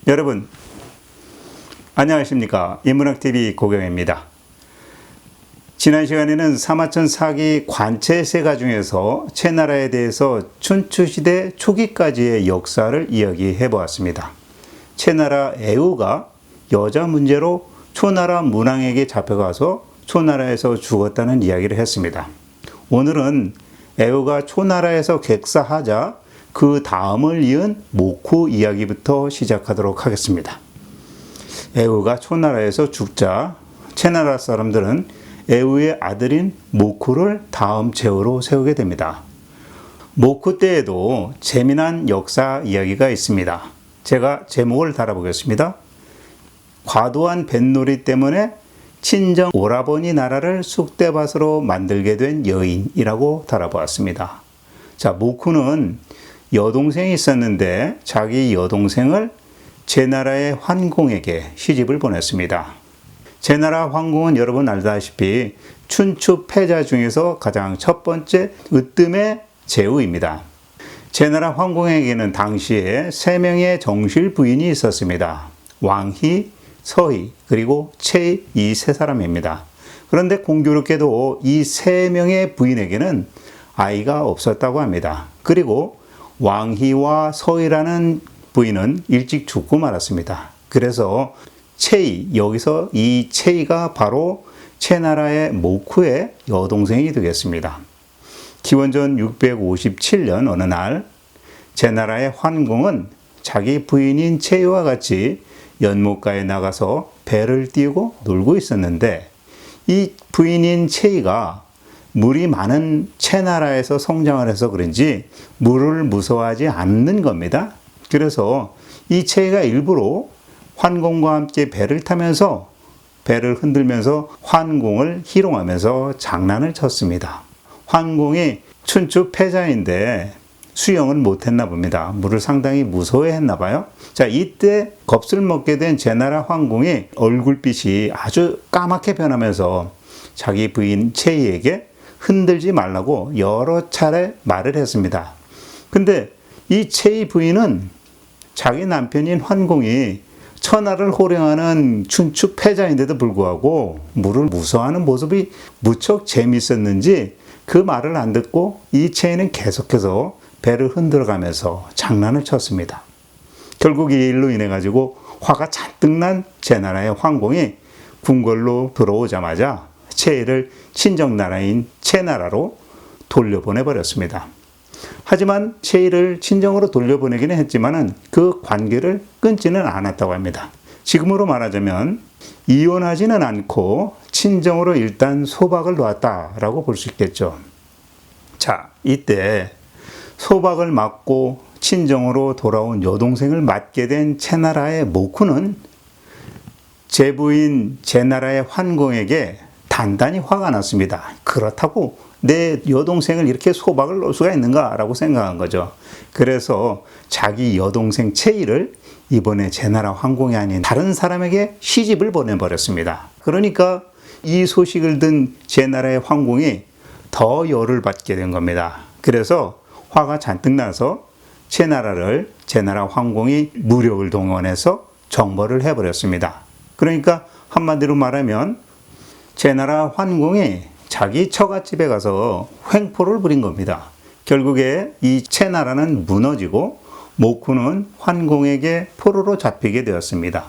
여러분 안녕하십니까. 인문학TV 고경입니다. 지난 시간에는 사마천 사기 관체세가 중에서 채나라에 대해서 춘추시대 초기까지의 역사를 이야기해 보았습니다. 채나라 애우가 여자 문제로 초나라 문왕에게 잡혀가서 초나라에서 죽었다는 이야기를 했습니다. 오늘은 애우가 초나라에서 객사하자 그 다음을 이은 모쿠 이야기부터 시작하도록 하겠습니다. 애우가 초나라에서 죽자 채나라 사람들은 애우의 아들인 모쿠를 다음 제후로 세우게 됩니다. 모쿠 때에도 재미난 역사 이야기가 있습니다. 제가 제목을 달아보겠습니다. 과도한 뱃놀이 때문에 친정 오라버니 나라를 쑥대밭으로 만들게 된 여인이라고 달아보았습니다. 자, 모쿠는 여동생이 있었는데 자기 여동생을 제나라의 환공에게 시집을 보냈습니다. 제나라 환공은 여러분 알다시피 춘추 패자 중에서 가장 첫 번째 으뜸의 제후입니다. 제나라 환공에게는 당시에 3명의 정실 부인이 있었습니다. 왕희, 서희, 그리고 채희 이 3사람입니다. 그런데 공교롭게도 이 3명의 부인에게는 아이가 없었다고 합니다. 그리고 왕희와 서희라는 부인은 일찍 죽고 말았습니다. 그래서 채희, 여기서 이 채희가 바로 채나라의 모쿠의 여동생이 되겠습니다. 기원전 657년 어느 날 제나라의 환공은 자기 부인인 채희와 같이 연못가에 나가서 배를 띄우고 놀고 있었는데 이 부인인 채희가 물이 많은 채나라에서 성장을 해서 그런지 물을 무서워하지 않는 겁니다. 그래서 이 채희가 일부러 환공과 함께 배를 타면서 배를 흔들면서 환공을 희롱하면서 장난을 쳤습니다. 환공이 춘추 패자인데 수영은 못했나 봅니다. 물을 상당히 무서워했나 봐요. 자, 이때 겁을 먹게 된 제나라 환공이 얼굴빛이 아주 까맣게 변하면서 자기 부인 채희에게 흔들지 말라고 여러 차례 말을 했습니다. 근데 이 채희 부인은 자기 남편인 환공이 천하를 호령하는 춘추 패자인데도 불구하고 물을 무서워하는 모습이 무척 재밌었는지 그 말을 안 듣고 이 채희는 계속해서 배를 흔들어가면서 장난을 쳤습니다. 결국 이 일로 인해 가지고 화가 잔뜩 난 제나라의 환공이 궁궐로 들어오자마자 채희를 친정나라인 채나라로 돌려보내버렸습니다. 하지만 채희를 친정으로 돌려보내기는 했지만 그 관계를 끊지는 않았다고 합니다. 지금으로 말하자면 이혼하지는 않고 친정으로 일단 소박을 놓았다라고 볼 수 있겠죠. 자, 이때 소박을 맞고 친정으로 돌아온 여동생을 맞게 된 채나라의 모쿠는 제부인 제나라의 환공에게 단단히 화가 났습니다. 그렇다고 내 여동생을 이렇게 소박을 놓을 수가 있는가라고 생각한 거죠. 그래서 자기 여동생 채희를 이번에 제나라 환공이 아닌 다른 사람에게 시집을 보내버렸습니다. 그러니까 이 소식을 든 제나라의 환공이 더 열을 받게 된 겁니다. 그래서 화가 잔뜩 나서 제나라 환공이 무력을 동원해서 정벌을 해버렸습니다. 그러니까 한마디로 말하면 제나라 환공이 자기 처갓집에 가서 횡포를 부린 겁니다. 결국에 이 채나라는 무너지고 모쿠는 환공에게 포로로 잡히게 되었습니다.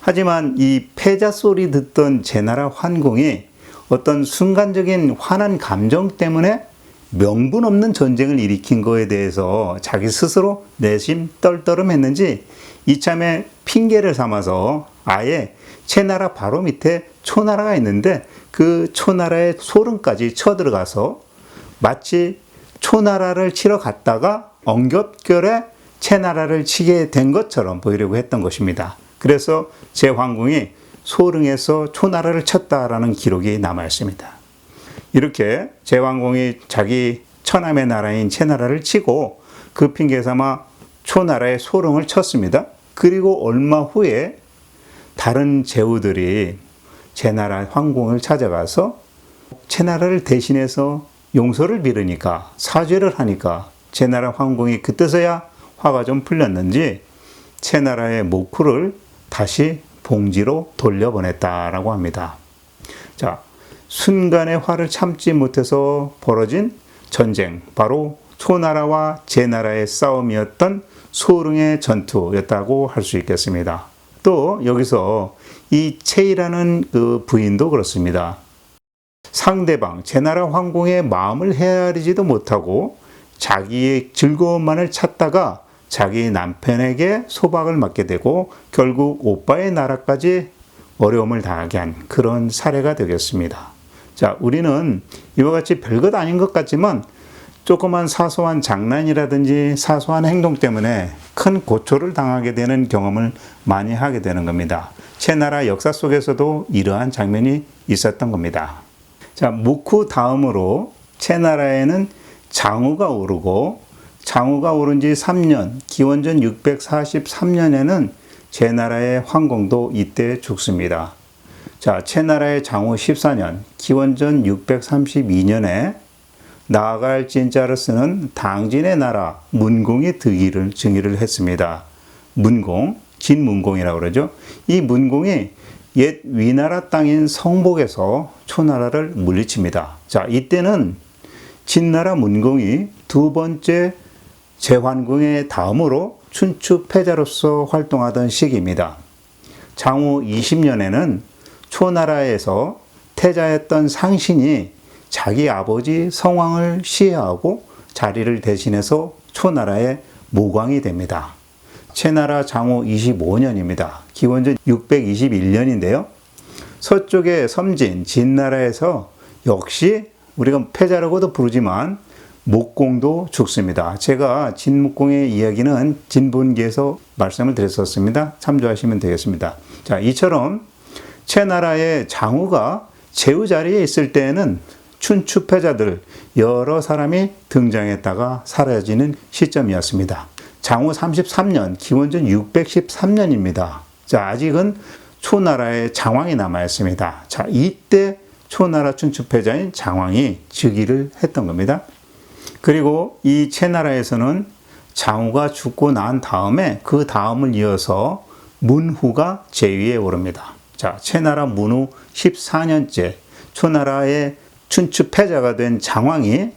하지만 이 패자 소리 듣던 제나라 환공이 어떤 순간적인 화난 감정 때문에 명분 없는 전쟁을 일으킨 거에 대해서 자기 스스로 내심 떨떠름했는지 이참에 핑계를 삼아서 아예 채나라 바로 밑에 초나라가 있는데 그 초나라의 소릉까지 쳐들어가서 마치 초나라를 치러 갔다가 엉겹결에 채나라를 치게 된 것처럼 보이려고 했던 것입니다. 그래서 제환궁이 소릉에서 초나라를 쳤다라는 기록이 남아 있습니다. 이렇게 제환궁이 자기 처남의 나라인 채나라를 치고 그 핑계 삼아 초나라의 소릉을 쳤습니다. 그리고 얼마 후에 다른 제후들이 제나라 황궁을 찾아가서 채나라를 대신해서 용서를 빌으니까, 사죄를 하니까 제나라 황궁이 그때서야 화가 좀 풀렸는지 채나라의 모쿠를 다시 봉지로 돌려보냈다라고 합니다. 자, 순간의 화를 참지 못해서 벌어진 전쟁, 바로 초나라와 제나라의 싸움이었던 소릉의 전투였다고 할 수 있겠습니다. 또 여기서 이 채이라는 그 부인도 그렇습니다. 상대방 제나라 황공의 마음을 헤아리지도 못하고 자기의 즐거움만을 찾다가 자기 남편에게 소박을 맞게 되고 결국 오빠의 나라까지 어려움을 당하게 한 그런 사례가 되겠습니다. 자, 우리는 이와 같이 별것 아닌 것 같지만 조그만 사소한 장난이라든지 사소한 행동 때문에 큰 고초를 당하게 되는 경험을 많이 하게 되는 겁니다. 채나라 역사 속에서도 이러한 장면이 있었던 겁니다. 자, 모쿠 다음으로 채나라에는 장우가 오르고, 장우가 오른 지 3년, 기원전 643년에는 제나라의 황공도 이때 죽습니다. 자, 채나라의 장우 14년, 기원전 632년에 나아갈 진자르스는 당진의 나라 문공이 득위를 증위를 했습니다. 문공, 진문공이라고 그러죠. 이 문공이 옛 위나라 땅인 성복에서 초나라를 물리칩니다. 자, 이때는 진나라 문공이 두 번째 제환공의 다음으로 춘추 패자로서 활동하던 시기입니다. 장후 20년에는 초나라에서 태자였던 상신이 자기 아버지 성왕을 시해하고 자리를 대신해서 초나라의 모광이 됩니다. 채나라 장후 25년입니다. 기원전 621년인데요. 서쪽의 섬진 진나라에서 역시 우리가 패자라고도 부르지만 목공도 죽습니다. 제가 진목공의 이야기는 진본기에서 말씀을 드렸었습니다. 참조하시면 되겠습니다. 자, 이처럼 채나라의 장후가 제후 자리에 있을 때에는 춘추 패자들 여러 사람이 등장했다가 사라지는 시점이었습니다. 장후 33년, 기원전 613년입니다. 자, 아직은 초나라의 장왕이 남아있습니다. 자, 이때 초나라 춘추 패자인 장왕이 즉위를 했던 겁니다. 그리고 이 채나라에서는 장후가 죽고 난 다음에 그 다음을 이어서 문후가 제위에 오릅니다. 자, 채나라 문후 14년째 초나라의 춘추 패자가 된 장왕이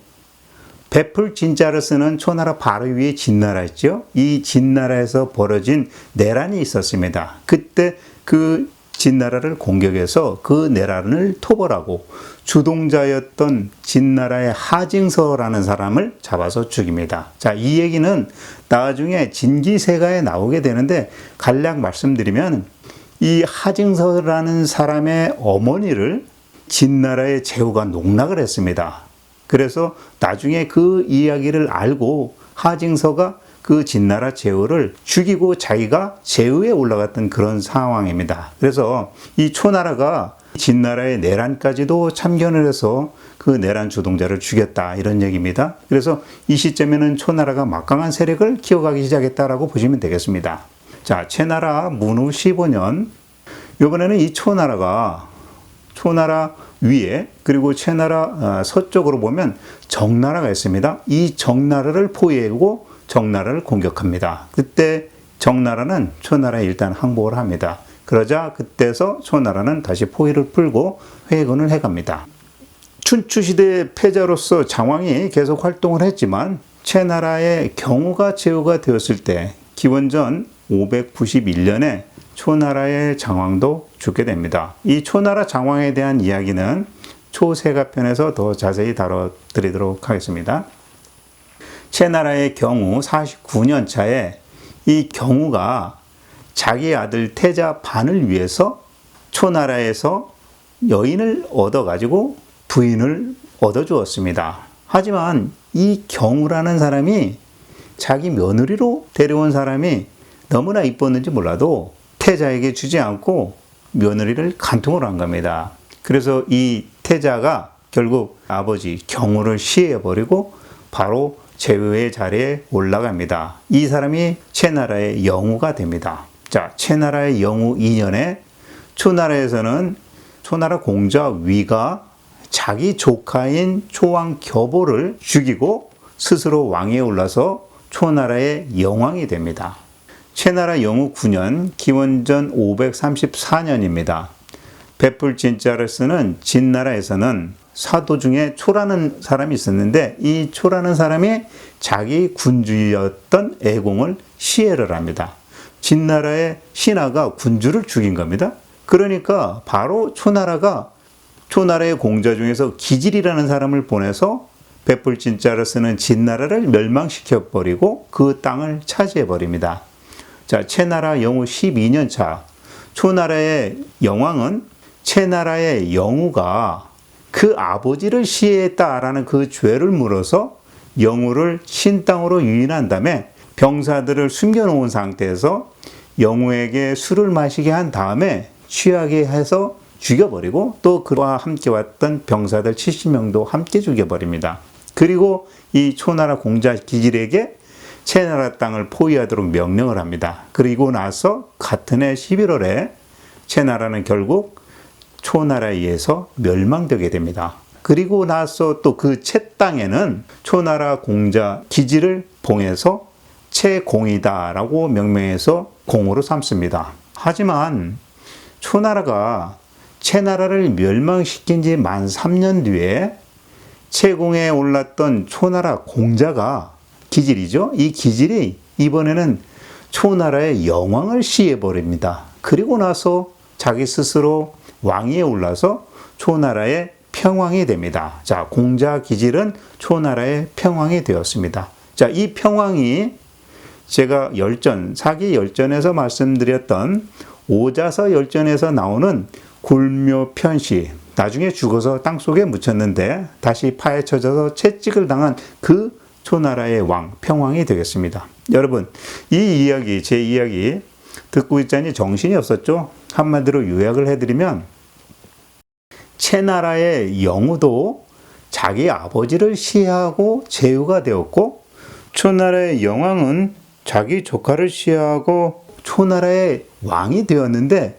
베풀 진자를 쓰는 초나라 바로 위에 진나라 있죠. 이 진나라에서 벌어진 내란이 있었습니다. 그때 그 진나라를 공격해서 그 내란을 토벌하고 주동자였던 진나라의 하징서라는 사람을 잡아서 죽입니다. 자, 이 얘기는 나중에 진기세가에 나오게 되는데 간략 말씀드리면 이 하징서라는 사람의 어머니를 진나라의 제후가 농락을 했습니다. 그래서 나중에 그 이야기를 알고 하징서가 그 진나라 제후를 죽이고 자기가 제후에 올라갔던 그런 상황입니다. 그래서 이 초나라가 진나라의 내란까지도 참견을 해서 그 내란 주동자를 죽였다 이런 얘기입니다. 그래서 이 시점에는 초나라가 막강한 세력을 키워가기 시작했다라고 보시면 되겠습니다. 자, 채나라 문후 15년, 이번에는 이 초나라 위에 그리고 채나라 서쪽으로 보면 정나라가 있습니다. 이 정나라를 포위하고 정나라를 공격합니다. 그때 정나라는 초나라에 일단 항복을 합니다. 그러자 그때서 초나라는 다시 포위를 풀고 회군을 해갑니다. 춘추시대 패자로서 장왕이 계속 활동을 했지만 채나라의 경우가 제후가 되었을 때 기원전 591년에 초나라의 장왕도 죽게 됩니다. 이 초나라 장왕에 대한 이야기는 초세가편에서 더 자세히 다뤄드리도록 하겠습니다. 채나라의 경우 49년 차에 이 경우가 자기 아들 태자 반을 위해서 초나라에서 여인을 얻어가지고 부인을 얻어주었습니다. 하지만 이 경우라는 사람이 자기 며느리로 데려온 사람이 너무나 이뻤는지 몰라도 태자에게 주지 않고 며느리를 간통을 한 겁니다. 그래서 이 태자가 결국 아버지 경우를 시해버리고 바로 제후의 자리에 올라갑니다. 이 사람이 채나라의 영후가 됩니다. 자, 채나라의 영후 2년에 초나라에서는 초나라 공자 위가 자기 조카인 초왕 겨보를 죽이고 스스로 왕위에 올라서 초나라의 영왕이 됩니다. 최나라 영후 9년 기원전 534년입니다. 베풀진짜르스는 진나라에서는 사도 중에 초라는 사람이 있었는데 이 초라는 사람이 자기 군주였던 애공을 시해를 합니다. 진나라의 신하가 군주를 죽인 겁니다. 그러니까 바로 초나라의 공자 중에서 기질이라는 사람을 보내서 베풀진짜르스는 진나라를 멸망시켜버리고 그 땅을 차지해버립니다. 자, 최나라 영후 12년 차 초나라의 영왕은 최나라의 영후가 그 아버지를 시해했다라는 그 죄를 물어서 영후를 신땅으로 유인한 다음에 병사들을 숨겨놓은 상태에서 영후에게 술을 마시게 한 다음에 취하게 해서 죽여버리고 또 그와 함께 왔던 병사들 70명도 함께 죽여버립니다. 그리고 이 초나라 공자 기질에게 최나라 땅을 포위하도록 명령을 합니다. 그리고 나서 같은 해 11월에 최나라는 결국 초나라에 의해서 멸망되게 됩니다. 그리고 나서 또 그 채 땅에는 초나라 공자 기질을 봉해서 채공이다라고 명명해서 공으로 삼습니다. 하지만 초나라가 채나라를 멸망시킨 지 만 3년 뒤에 채공에 올랐던 초나라 공자가 기질이죠. 이 기질이 이번에는 초나라의 영왕을 시해버립니다. 그리고 나서 자기 스스로 왕위에 올라서 초나라의 평왕이 됩니다. 자, 공자 기질은 초나라의 평왕이 되었습니다. 자, 이 평왕이 제가 사기 열전에서 말씀드렸던 오자서 열전에서 나오는 굴묘편시, 나중에 죽어서 땅속에 묻혔는데 다시 파헤쳐져서 채찍을 당한 그 초나라의 왕, 평왕이 되겠습니다. 여러분, 제 이야기 듣고 있자니 정신이 없었죠? 한마디로 요약을 해드리면 채나라의 영후도 자기 아버지를 시해하고 제후가 되었고 초나라의 영왕은 자기 조카를 시해하고 초나라의 왕이 되었는데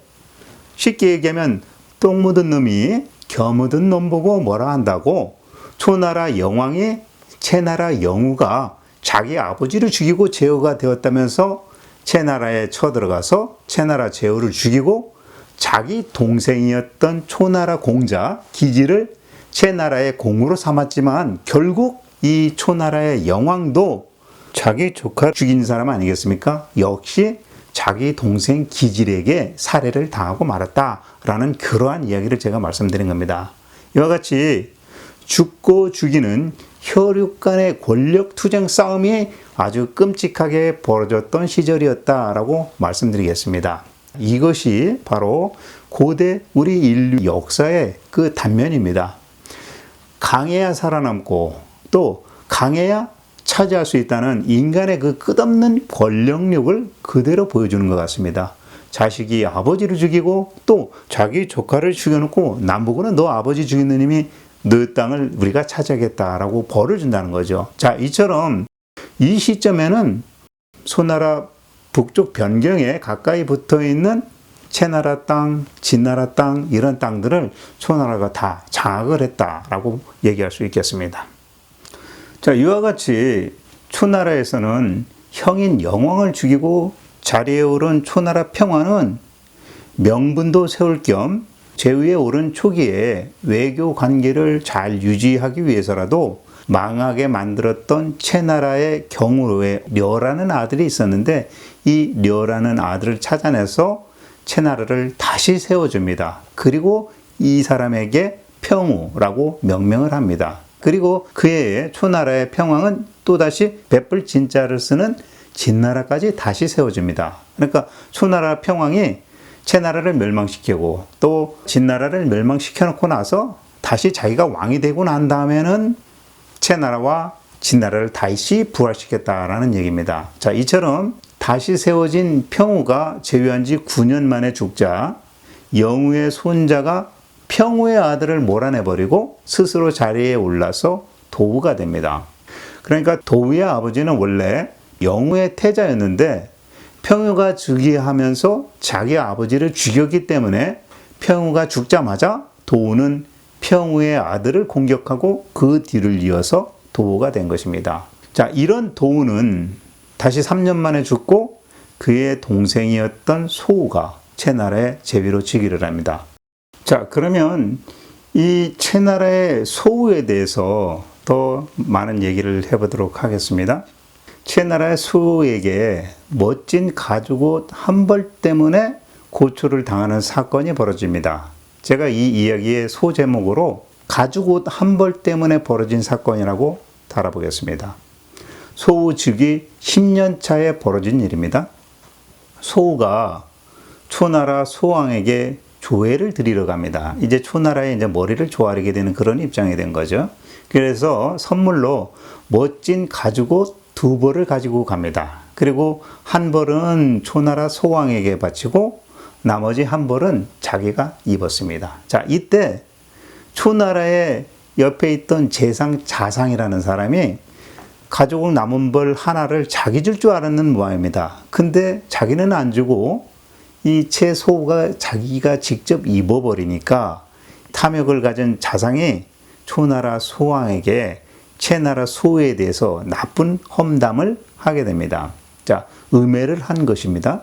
쉽게 얘기하면 똥 묻은 놈이 겨 묻은 놈 보고 뭐라 한다고 초나라 영왕이 채나라 영후가 자기 아버지를 죽이고 제후가 되었다면서 채나라에 쳐들어가서 채나라 제후를 죽이고 자기 동생이었던 초나라 공자 기지를 채나라의 공으로 삼았지만 결국 이 초나라의 영왕도 자기 조카 죽인 사람 아니겠습니까? 역시 자기 동생 기질에게 살해를 당하고 말았다라는 그러한 이야기를 제가 말씀드린 겁니다. 이와 같이 죽고 죽이는 혈육 간의 권력 투쟁 싸움이 아주 끔찍하게 벌어졌던 시절이었다라고 말씀드리겠습니다. 이것이 바로 고대 우리 인류 역사의 그 단면입니다. 강해야 살아남고 또 강해야 차지할 수 있다는 인간의 그 끝없는 권력력을 그대로 보여주는 것 같습니다. 자식이 아버지를 죽이고 또 자기 조카를 죽여놓고 남보고는 너 아버지 죽이는 놈이 너 땅을 우리가 차지하겠다라고 벌을 준다는 거죠. 자, 이처럼 이 시점에는 소나라 북쪽 변경에 가까이 붙어 있는 채나라 땅, 진나라 땅 이런 땅들을 초나라가 다 장악을 했다라고 얘기할 수 있겠습니다. 자, 이와 같이 초나라에서는 형인 영왕을 죽이고 자리에 오른 초나라 평화는 명분도 세울 겸 제위에 오른 초기에 외교 관계를 잘 유지하기 위해서라도 망하게 만들었던 채나라의 경우에 려라는 아들이 있었는데 이 려라는 아들을 찾아내서 채나라를 다시 세워줍니다. 그리고 이 사람에게 평우라고 명명을 합니다. 그리고 그해에 초나라의 평왕은 또다시 베풀진짜르스는 진나라까지 다시 세워줍니다. 그러니까 초나라 평왕이 채나라를 멸망시키고 또 진나라를 멸망시켜놓고 나서 다시 자기가 왕이 되고 난 다음에는 채나라와 진나라를 다시 부활시켰다라는 얘기입니다. 자, 이처럼 다시 세워진 평우가 제위한 지 9년 만에 죽자 영후의 손자가 평우의 아들을 몰아내버리고 스스로 자리에 올라서 도우가 됩니다. 그러니까 도우의 아버지는 원래 영후의 태자였는데 평우가 즉위하면서 자기 아버지를 죽였기 때문에 평우가 죽자마자 도우는 평우의 아들을 공격하고 그 뒤를 이어서 도우가 된 것입니다. 자, 이런 도우는 다시 3년 만에 죽고 그의 동생이었던 소우가 채나라의 제위로 즉위를 합니다. 자, 그러면 이 채나라의 소우에 대해서 더 많은 얘기를 해보도록 하겠습니다. 채나라의 소우에게 멋진 가죽옷 한 벌 때문에 고초를 당하는 사건이 벌어집니다. 제가 이 이야기의 소제목으로 가죽옷 한 벌 때문에 벌어진 사건이라고 달아보겠습니다. 소우 즉위 10년 차에 벌어진 일입니다. 소우가 초나라 소왕에게 조회를 드리러 갑니다. 이제 초나라의 이제 머리를 조아리게 되는 그런 입장이 된 거죠. 그래서 선물로 멋진 가죽옷 2벌을 가지고 갑니다. 그리고 한 벌은 초나라 소왕에게 바치고 나머지 한 벌은 자기가 입었습니다. 자, 이때 초나라의 옆에 있던 재상 자상이라는 사람이 가죽 남은 벌 하나를 자기 줄 알았는 모양입니다. 근데 자기는 안 주고 이 채소가 자기가 직접 입어버리니까 탐욕을 가진 자상이 초나라 소왕에게 채나라 소에 대해서 나쁜 험담을 하게 됩니다. 자, 음해를 한 것입니다.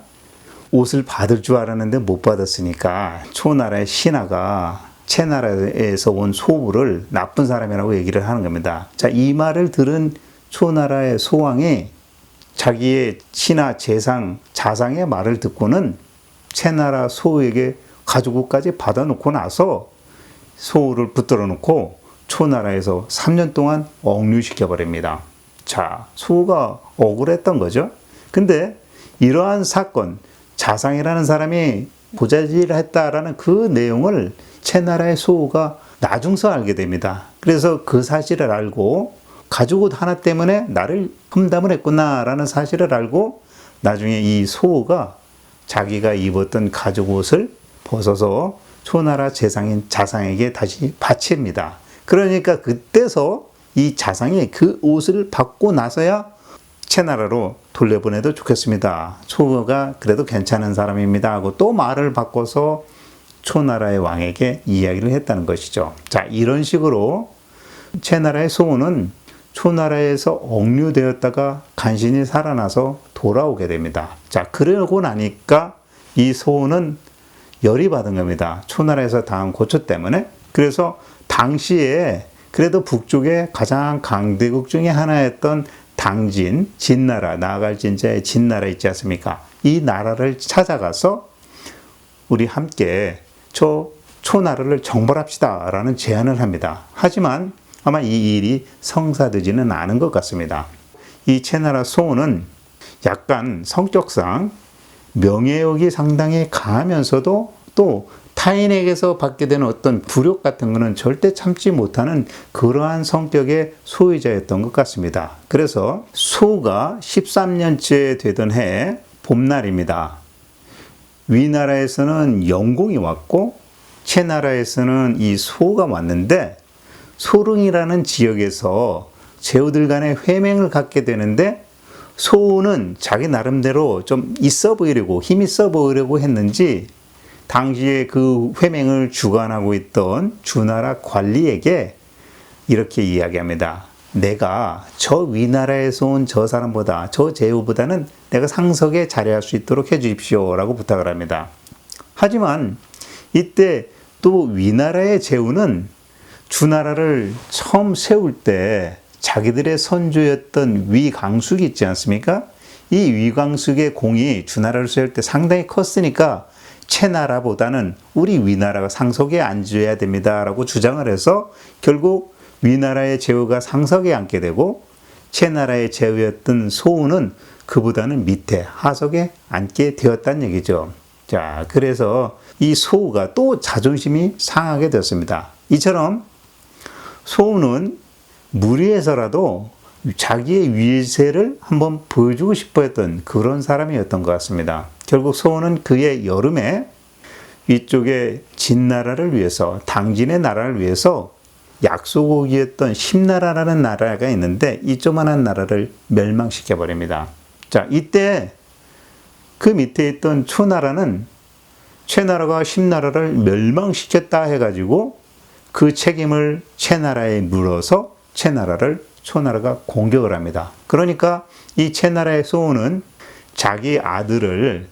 옷을 받을 줄 알았는데 못 받았으니까 초나라의 신하가 채나라에서 온 소우를 나쁜 사람이라고 얘기를 하는 겁니다. 자, 이 말을 들은 초나라의 소왕이 자기의 신하 재상 자상의 말을 듣고는 채나라 소우에게 가죽옷까지 받아놓고 나서 소우를 붙들어 놓고 초나라에서 3년 동안 억류시켜 버립니다. 자, 소우가 억울했던 거죠. 근데 이러한 사건, 자상이라는 사람이 고자질을 했다라는 그 내용을 채나라의 소우가 나중서 알게 됩니다. 그래서 그 사실을 알고 가죽옷 하나 때문에 나를 험담을 했구나라는 사실을 알고 나중에 이 소우가 자기가 입었던 가죽옷을 벗어서 초나라 재상인 자상에게 다시 바칩니다. 그러니까 그때서 이 자상이 그 옷을 받고 나서야 채나라로 돌려보내도 좋겠습니다. 소우가 그래도 괜찮은 사람입니다 하고 또 말을 바꿔서 초나라의 왕에게 이야기를 했다는 것이죠. 자, 이런 식으로 채나라의 소우는 초나라에서 억류되었다가 간신히 살아나서 돌아오게 됩니다. 자, 그러고 나니까 이 소우는 열이 받은 겁니다. 초나라에서 당한 고초 때문에. 그래서 당시에 그래도 북쪽의 가장 강대국 중에 하나였던 당진, 진나라, 나아갈 진자의 진나라 있지 않습니까? 이 나라를 찾아가서 우리 함께 저 초나라를 정벌합시다 라는 제안을 합니다. 하지만 아마 이 일이 성사되지는 않은 것 같습니다. 이 채나라 소우는 약간 성격상 명예욕이 상당히 강하면서도 또 타인에게서 받게 되는 어떤 불욕 같은 것은 절대 참지 못하는 그러한 성격의 소유자였던 것 같습니다. 그래서 소우가 13년째 되던 해 봄날입니다. 위나라에서는 영공이 왔고 채나라에서는 이 소우가 왔는데 소릉이라는 지역에서 제후들 간의 회맹을 갖게 되는데 소우는 자기 나름대로 좀 있어 보이려고 힘 있어 보이려고 했는지 당시에 그 회맹을 주관하고 있던 주나라 관리에게 이렇게 이야기합니다. 내가 저 위나라에서 온 저 사람보다 저 제후보다는 내가 상석에 자리할 수 있도록 해 주십시오 라고 부탁을 합니다. 하지만 이때 또 위나라의 제후는 주나라를 처음 세울 때 자기들의 선조였던 위광숙이 있지 않습니까? 이 위광숙의 공이 주나라를 세울 때 상당히 컸으니까 채나라보다는 우리 위나라가 상석에 앉아야 됩니다 라고 주장을 해서 결국 위나라의 제후가 상석에 앉게 되고 채나라의 제후였던 소우는 그보다는 밑에 하석에 앉게 되었다는 얘기죠. 자, 그래서 이 소우가 또 자존심이 상하게 되었습니다. 이처럼 소우는 무리해서라도 자기의 위세를 한번 보여주고 싶어 했던 그런 사람이었던 것 같습니다. 결국 소우는 그의 여름에 이쪽에 진나라를 위해서, 당진의 나라를 위해서 약소국이었던 심나라라는 나라가 있는데 이 조만한 나라를 멸망시켜 버립니다. 자, 이때 그 밑에 있던 초나라는 채나라가 심나라를 멸망시켰다 해가지고 그 책임을 채나라에 물어서 채나라를 초나라가 공격을 합니다. 그러니까 이 채나라의 소우는 자기 아들을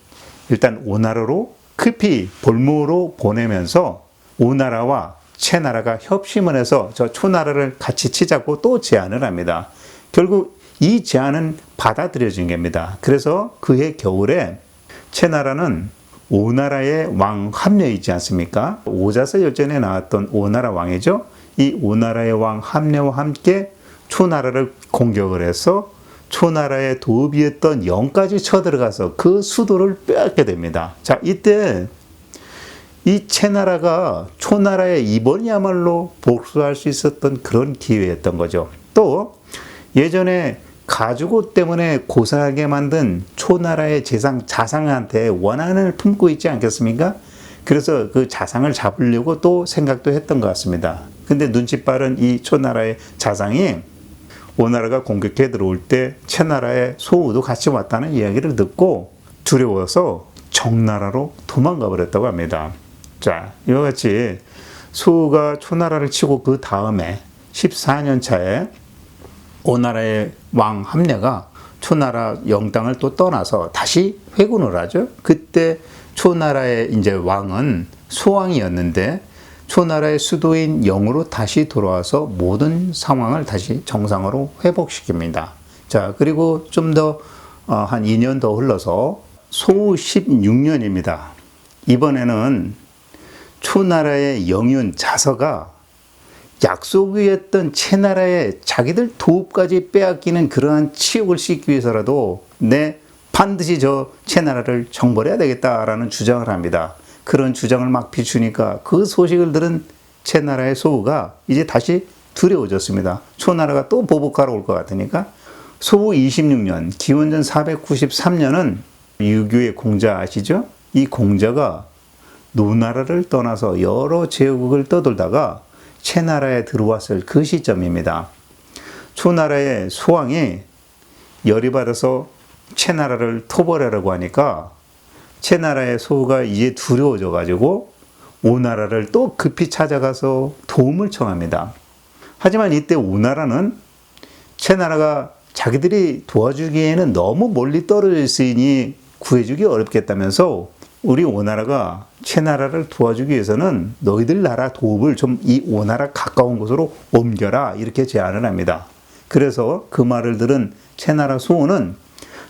일단 오나라로 급히 볼모로 보내면서 오나라와 채나라가 협심을 해서 저 초나라를 같이 치자고 또 제안을 합니다. 결국 이 제안은 받아들여진 겁니다. 그래서 그해 겨울에 채나라는 오나라의 왕 함녀 있지 않습니까? 오자서 열전에 나왔던 오나라 왕이죠. 이 오나라의 왕 함녀와 함께 초나라를 공격을 해서 초나라의 도읍이었던 영까지 쳐들어가서 그 수도를 빼앗게 됩니다. 자, 이때 이 채나라가 초나라의 이번이야말로 복수할 수 있었던 그런 기회였던 거죠. 또 예전에 가죽옷 때문에 고상하게 만든 초나라의 자상한테 원한을 품고 있지 않겠습니까? 그래서 그 자상을 잡으려고 또 생각도 했던 것 같습니다. 근데 눈치 빠른 이 초나라의 자상이 오나라가 공격해 들어올 때 채나라의 소우도 같이 왔다는 이야기를 듣고 두려워서 정나라로 도망가 버렸다고 합니다. 자, 이와 같이 소우가 초나라를 치고 그 다음에 14년 차에 오나라의 왕 함녀가 초나라 영당을 또 떠나서 다시 회군을 하죠. 그때 초나라의 이제 왕은 소왕이었는데 초나라의 수도인 영으로 다시 돌아와서 모든 상황을 다시 정상으로 회복시킵니다. 자, 그리고 좀 더 한 2년 더 흘러서 소우 16년입니다. 이번에는 초나라의 영윤 자서가 약속이었던 채나라의 자기들 도읍까지 빼앗기는 그러한 치욕을 씻기 위해서라도 반드시 저 채나라를 정벌해야 되겠다라는 주장을 합니다. 그런 주장을 막 비추니까 그 소식을 들은 채나라의 소우가 이제 다시 두려워졌습니다. 초나라가 또 보복하러 올 것 같으니까. 소우 26년, 기원전 493년은 유교의 공자 아시죠? 이 공자가 노나라를 떠나서 여러 제국을 떠돌다가 채나라에 들어왔을 그 시점입니다. 초나라의 소왕이 열이 받아서 채나라를 토벌하려고 하니까 채나라의 소우가 이제 두려워져 가지고 오나라를 또 급히 찾아가서 도움을 청합니다. 하지만 이때 오나라는 채나라가 자기들이 도와주기에는 너무 멀리 떨어져 있으니 구해주기 어렵겠다면서 우리 오나라가 채나라를 도와주기 위해서는 너희들 나라 도읍을 좀 이 오나라 가까운 곳으로 옮겨라 이렇게 제안을 합니다. 그래서 그 말을 들은 채나라 소우는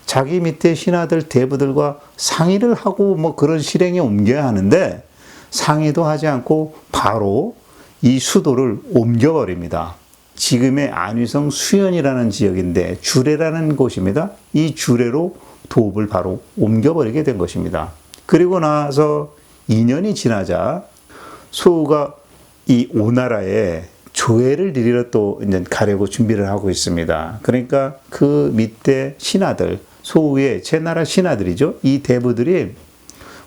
자기 밑에 신하들 대부들과 상의를 하고 뭐 그런 실행에 옮겨야 하는데 상의도 하지 않고 바로 이 수도를 옮겨버립니다. 지금의 안위성 수연이라는 지역인데 주례라는 곳입니다. 이 주례로 도읍을 바로 옮겨버리게 된 것입니다. 그리고 나서 2년이 지나자 소우가 이 오나라에 조회를 드리러 또 이제 가려고 준비를 하고 있습니다. 그러니까 그 밑에 신하들, 소우의 채나라 신하들이죠. 이 대부들이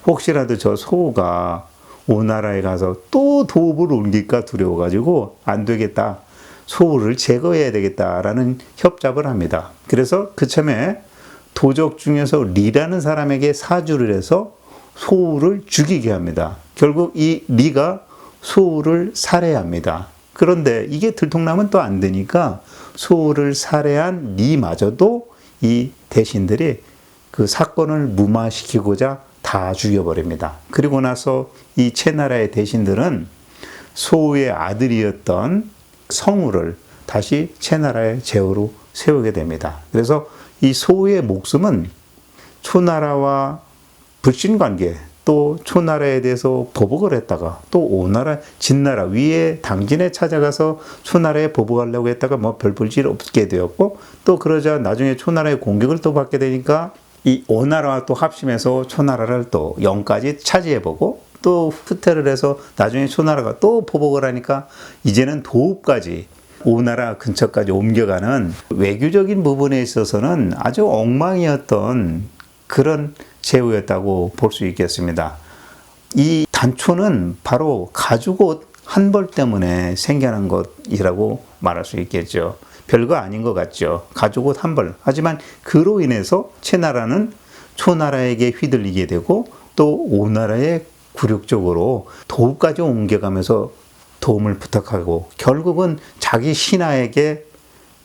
혹시라도 저 소우가 오나라에 가서 또 도읍을 옮길까 두려워가지고 안 되겠다. 소우를 제거해야 되겠다라는 협잡을 합니다. 그래서 그참에 도적 중에서 리라는 사람에게 사주를 해서 소우를 죽이게 합니다. 결국 이 리가 소우를 살해합니다. 그런데 이게 들통나면 또 안 되니까 소우를 살해한 리마저도 이 대신들이 그 사건을 무마시키고자 다 죽여버립니다. 그리고 나서 이 채나라의 대신들은 소우의 아들이었던 성우를 다시 채나라의 제후로 세우게 됩니다. 그래서 이 소우의 목숨은 초나라와 불신관계 또 초나라에 대해서 보복을 했다가 또 오나라 진나라 위에 당진에 찾아가서 초나라에 보복하려고 했다가 뭐 별 볼 일 없게 되었고 또 그러자 나중에 초나라의 공격을 또 받게 되니까 이 오나라와 또 합심해서 초나라를 또 영까지 차지해보고 또 후퇴를 해서 나중에 초나라가 또 보복을 하니까 이제는 도읍까지 오나라 근처까지 옮겨가는 외교적인 부분에 있어서는 아주 엉망이었던 그런 제후였다고 볼 수 있겠습니다. 이 단초는 바로 가죽옷 한 벌 때문에 생겨난 것이라고 말할 수 있겠죠. 별거 아닌 것 같죠. 가죽옷 한 벌. 하지만 그로 인해서 채나라는 초나라에게 휘둘리게 되고 또 오나라의 굴욕적으로 도읍까지 옮겨가면서 도움을 부탁하고 결국은 자기 신하에게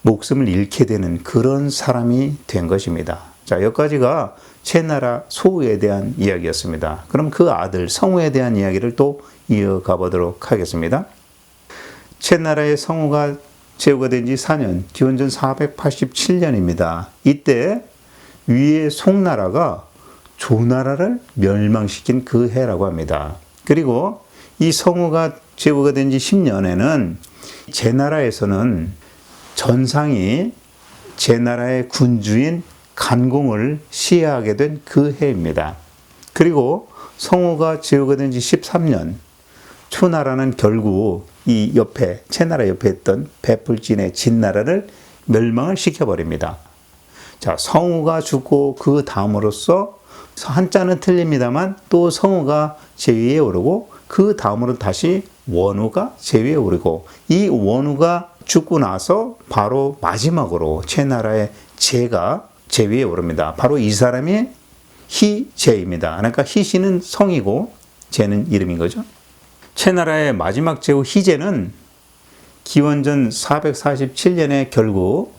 목숨을 잃게 되는 그런 사람이 된 것입니다. 자, 여기까지가 채나라 소우에 대한 이야기였습니다. 그럼 그 아들 성우에 대한 이야기를 또 이어가 보도록 하겠습니다. 채나라의 성우가 제후가 된 지 4년, 기원전 487년입니다. 이때 위의 송나라가 조나라를 멸망시킨 그 해라고 합니다. 그리고 이 성우가 제후가 된 지 10년에는 제나라에서는 전상이 제나라의 군주인 간공을 시해하게 된 그 해입니다. 그리고 성우가 제후가 된 지 13년, 초나라는 결국 이 옆에, 채나라 옆에 있던 베풀진의 진나라를 멸망을 시켜버립니다. 자, 성우가 죽고 그 다음으로서 한자는 틀립니다만 또 성우가 제위에 오르고 그 다음으로 다시 원우가 제위에 오르고 이 원우가 죽고 나서 바로 마지막으로 채나라의 제가 제위에 오릅니다. 바로 이 사람이 희제입니다. 그러니까 희씨는 성이고 제는 이름인 거죠. 채나라의 마지막 제후 희제는 기원전 447년에 결국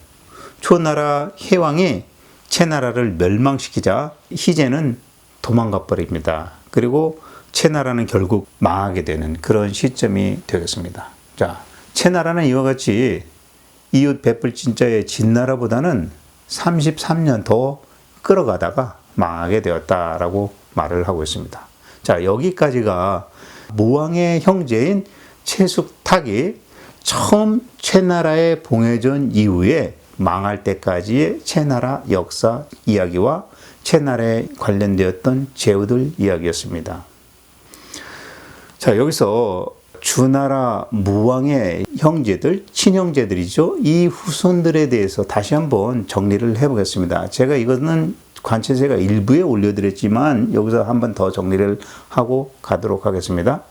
초나라 해왕이 채나라를 멸망시키자 희제는 도망가 버립니다. 그리고 채나라는 결국 망하게 되는 그런 시점이 되겠습니다. 자, 채나라는 이와 같이 이웃 베풀진자의 진나라보다는 33년 더 끌어가다가 망하게 되었다라고 말을 하고 있습니다. 자, 여기까지가 무왕의 형제인 채숙탁이 처음 채나라에 봉해전 이후에 망할 때까지의 채나라 역사 이야기와 채나라에 관련되었던 제후들 이야기였습니다. 자, 여기서 주나라 무왕의 형제들, 친형제들이죠. 이 후손들에 대해서 다시 한번 정리를 해보겠습니다. 제가 이거는 관체세가 일부에 올려드렸지만 여기서 한번 더 정리를 하고 가도록 하겠습니다.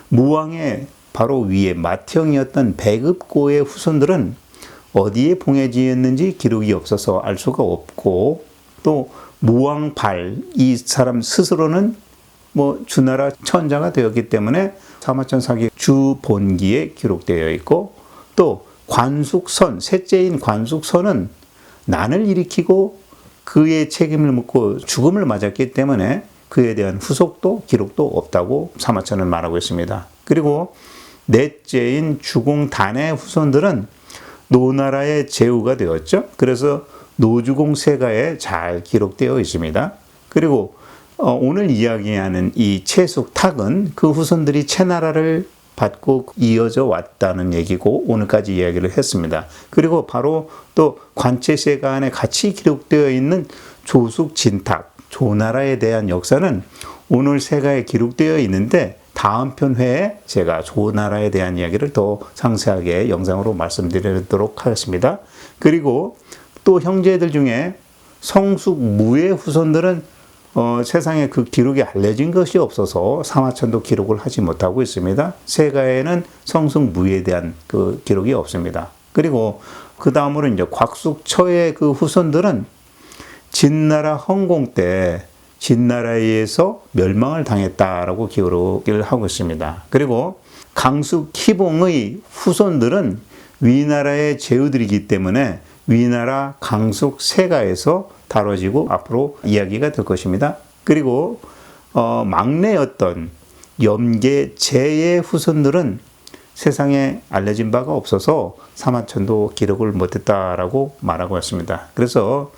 무왕의 바로 위에 맏형이었던 배급고의 후손들은 어디에 봉해지었는지 기록이 없어서 알 수가 없고, 또 무왕발 이 사람 스스로는 주나라 천자가 되었기 때문에 사마천 사기 주본기에 기록되어 있고, 또 관숙선, 셋째인 관숙선은 난을 일으키고 그의 책임을 묻고 죽음을 맞았기 때문에 그에 대한 후속도 기록도 없다고 사마천은 말하고 있습니다. 그리고 넷째인 주공단의 후손들은 노나라의 제후가 되었죠. 그래서 노주공 세가에 잘 기록되어 있습니다. 그리고 오늘 이야기하는 이 채숙탁은 그 후손들이 채나라를 받고 이어져 왔다는 얘기고 오늘까지 이야기를 했습니다. 그리고 바로 또 관체세가 안에 같이 기록되어 있는 조숙진탁, 조나라에 대한 역사는 오늘 세가에 기록되어 있는데 다음 편 회에 제가 조나라에 대한 이야기를 더 상세하게 영상으로 말씀드리도록 하겠습니다. 그리고 또 형제들 중에 성숙무의 후손들은 세상에 그 기록이 알려진 것이 없어서 사마천도 기록을 하지 못하고 있습니다. 세가에는 성숙무에 대한 그 기록이 없습니다. 그리고 그 다음으로 이제 곽숙처의 그 후손들은 진나라 헌공 때 진나라에 의해서 멸망을 당했다라고 기록을 하고 있습니다. 그리고 강숙 희봉의 후손들은 위나라의 제후들이기 때문에 위나라 강숙 세가에서 다뤄지고 앞으로 이야기가 될 것입니다. 그리고 막내였던 염계 제의 후손들은 세상에 알려진 바가 없어서 사마천도 기록을 못했다라고 말하고 있습니다. 그래서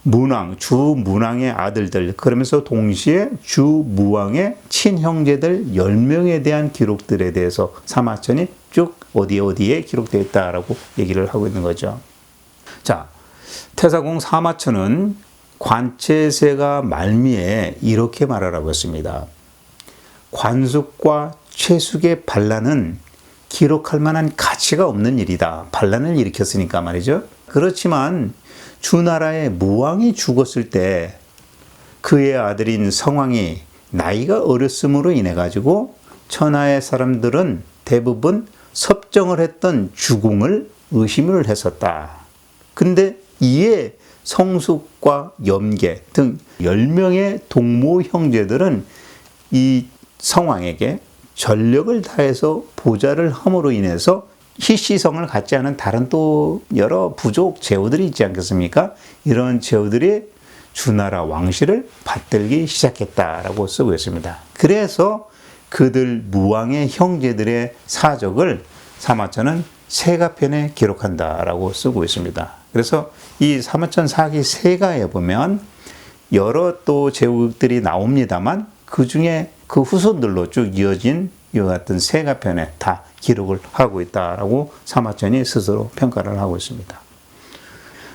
문왕, 주문왕의 아들들, 그러면서 동시에 주무왕의 친형제들 10명에 대한 기록들에 대해서 사마천이 쭉 어디에 기록되어 있다라고 얘기를 하고 있는 거죠. 자, 태사공 사마천은 관체세가 말미에 이렇게 말하라고 했습니다. 관숙과 채숙의 반란은 기록할 만한 가치가 없는 일이다. 반란을 일으켰으니까 말이죠. 그렇지만 주나라의 무왕이 죽었을 때 그의 아들인 성왕이 나이가 어렸음으로 인해 가지고 천하의 사람들은 대부분 섭정을 했던 주공을 의심을 했었다. 근데 이에 성숙과 염계 등 10명의 동무 형제들은 이 성왕에게 전력을 다해서 보좌를 함으로 인해서 희시성을 갖지 않은 다른 또 여러 부족 제후들이 있지 않겠습니까? 이런 제후들이 주나라 왕실을 받들기 시작했다라고 쓰고 있습니다. 그래서 그들 무왕의 형제들의 사적을 사마천은 세가편에 기록한다라고 쓰고 있습니다. 그래서 이 사마천 사기 세가에 보면 여러 또 제국들이 나옵니다만 그 중에 그 후손들로 쭉 이어진 이와 같은 세가편에 다 기록을 하고 있다라고 사마천이 스스로 평가를 하고 있습니다.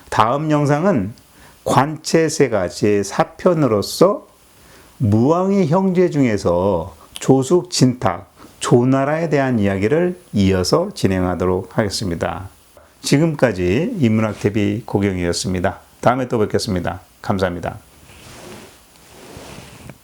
다음 영상은 관체세가 제4편으로서 무왕의 형제 중에서 조숙, 진탁, 조나라에 대한 이야기를 이어서 진행하도록 하겠습니다. 지금까지 인문학TV 고경이었습니다. 다음에 또 뵙겠습니다. 감사합니다.